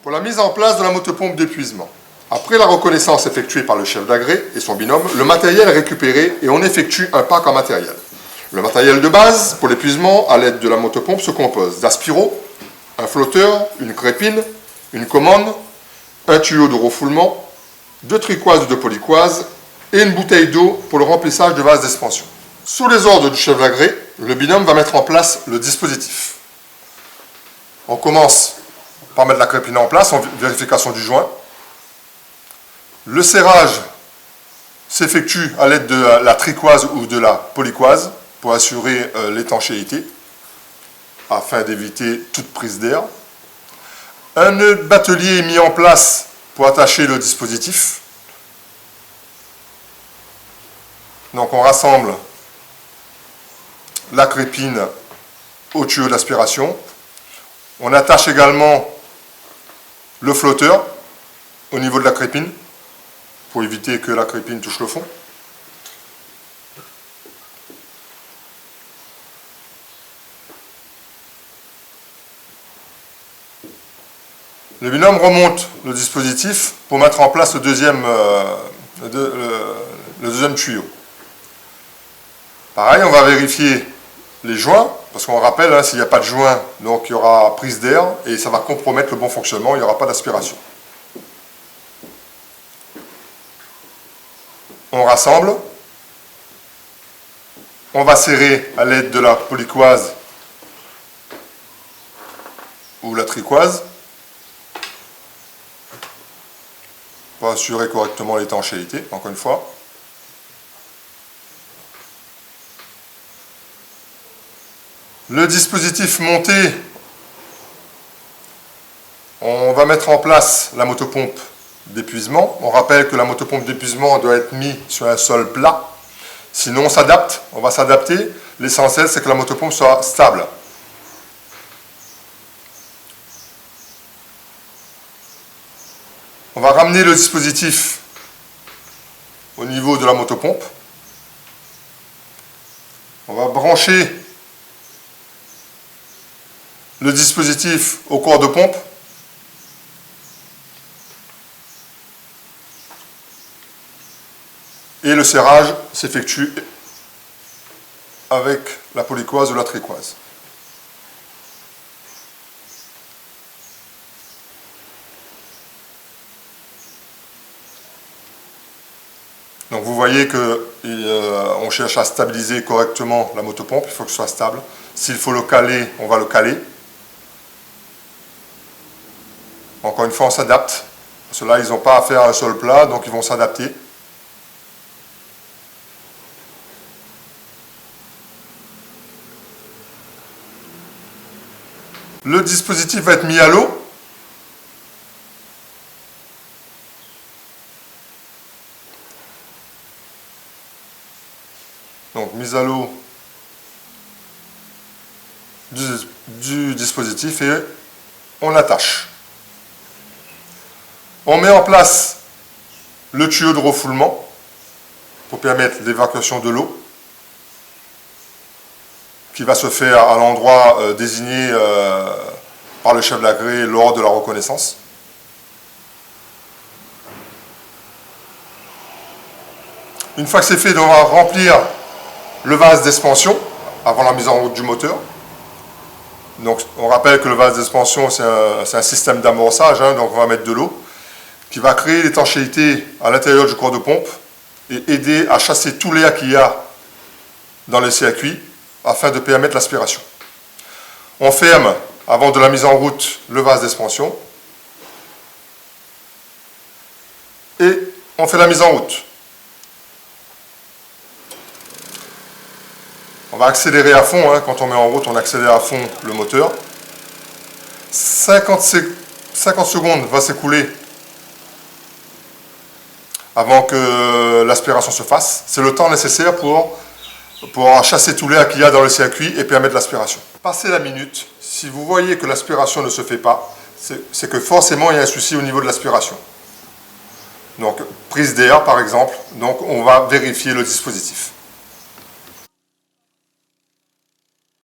Pour la mise en place de la motopompe d'épuisement. Après la reconnaissance effectuée par le chef d'agré et son binôme, le matériel est récupéré et on effectue un pack en matériel. Le matériel de base pour l'épuisement à l'aide de la motopompe se compose d'aspiro, un flotteur, une crépine, une commande, un tuyau de refoulement, 2 tricoises de polycoise et une bouteille d'eau pour le remplissage de vase d'expansion. Sous les ordres du chef d'agré, le binôme va mettre en place le dispositif. On commence par mettre la crépine en place en vérification du joint. Le serrage s'effectue à l'aide de la tricoise ou de la polycoise pour assurer l'étanchéité afin d'éviter toute prise d'air. Un nœud batelier est mis en place pour attacher le dispositif. Donc on rassemble la crépine au tuyau d'aspiration. On attache également le flotteur au niveau de la crépine pour éviter que la crépine touche le fond. Le binôme remonte le dispositif pour mettre en place le deuxième tuyau. Pareil, on va vérifier les joints, parce qu'on rappelle, hein, s'il n'y a pas de joint, donc il y aura prise d'air et ça va compromettre le bon fonctionnement, il n'y aura pas d'aspiration. On rassemble, on va serrer à l'aide de la polycoise ou la tricoise pour assurer correctement l'étanchéité, encore une fois. Le dispositif monté, on va mettre en place la motopompe d'épuisement. On rappelle que la motopompe d'épuisement doit être mise sur un sol plat. Sinon on s'adapte, on va s'adapter. L'essentiel c'est que la motopompe soit stable. On va ramener le dispositif au niveau de la motopompe. On va brancher le dispositif au corps de pompe. Et le serrage s'effectue avec la polycoise ou la tricoise. Donc vous voyez qu'on cherche à stabiliser correctement la motopompe, il faut que ce soit stable. S'il faut le caler, on va le caler. Encore une fois, on s'adapte. Parce que là, ils n'ont pas à faire un sol plat, donc ils vont s'adapter. Le dispositif va être mis à l'eau. Donc, mise à l'eau du dispositif et on attache. On met en place le tuyau de refoulement pour permettre l'évacuation de l'eau qui va se faire à l'endroit désigné par le chef d'agré lors de la reconnaissance. Une fois que c'est fait, on va remplir le vase d'expansion avant la mise en route du moteur. Donc on rappelle que le vase d'expansion c'est un système d'amorçage, hein, donc on va mettre de l'eau qui va créer l'étanchéité à l'intérieur du corps de pompe et aider à chasser tout l'air qu'il y a dans le circuit afin de permettre l'aspiration. On ferme, avant de la mise en route, le vase d'expansion et on fait la mise en route. On va accélérer à fond, hein, quand on met en route, on accélère à fond le moteur. 50 secondes va s'écouler avant que l'aspiration se fasse. C'est le temps nécessaire pour chasser tout l'air qu'il y a dans le circuit et permettre l'aspiration. Passez la minute, si vous voyez que l'aspiration ne se fait pas, c'est que forcément il y a un souci au niveau de l'aspiration. Donc prise d'air par exemple, donc on va vérifier le dispositif.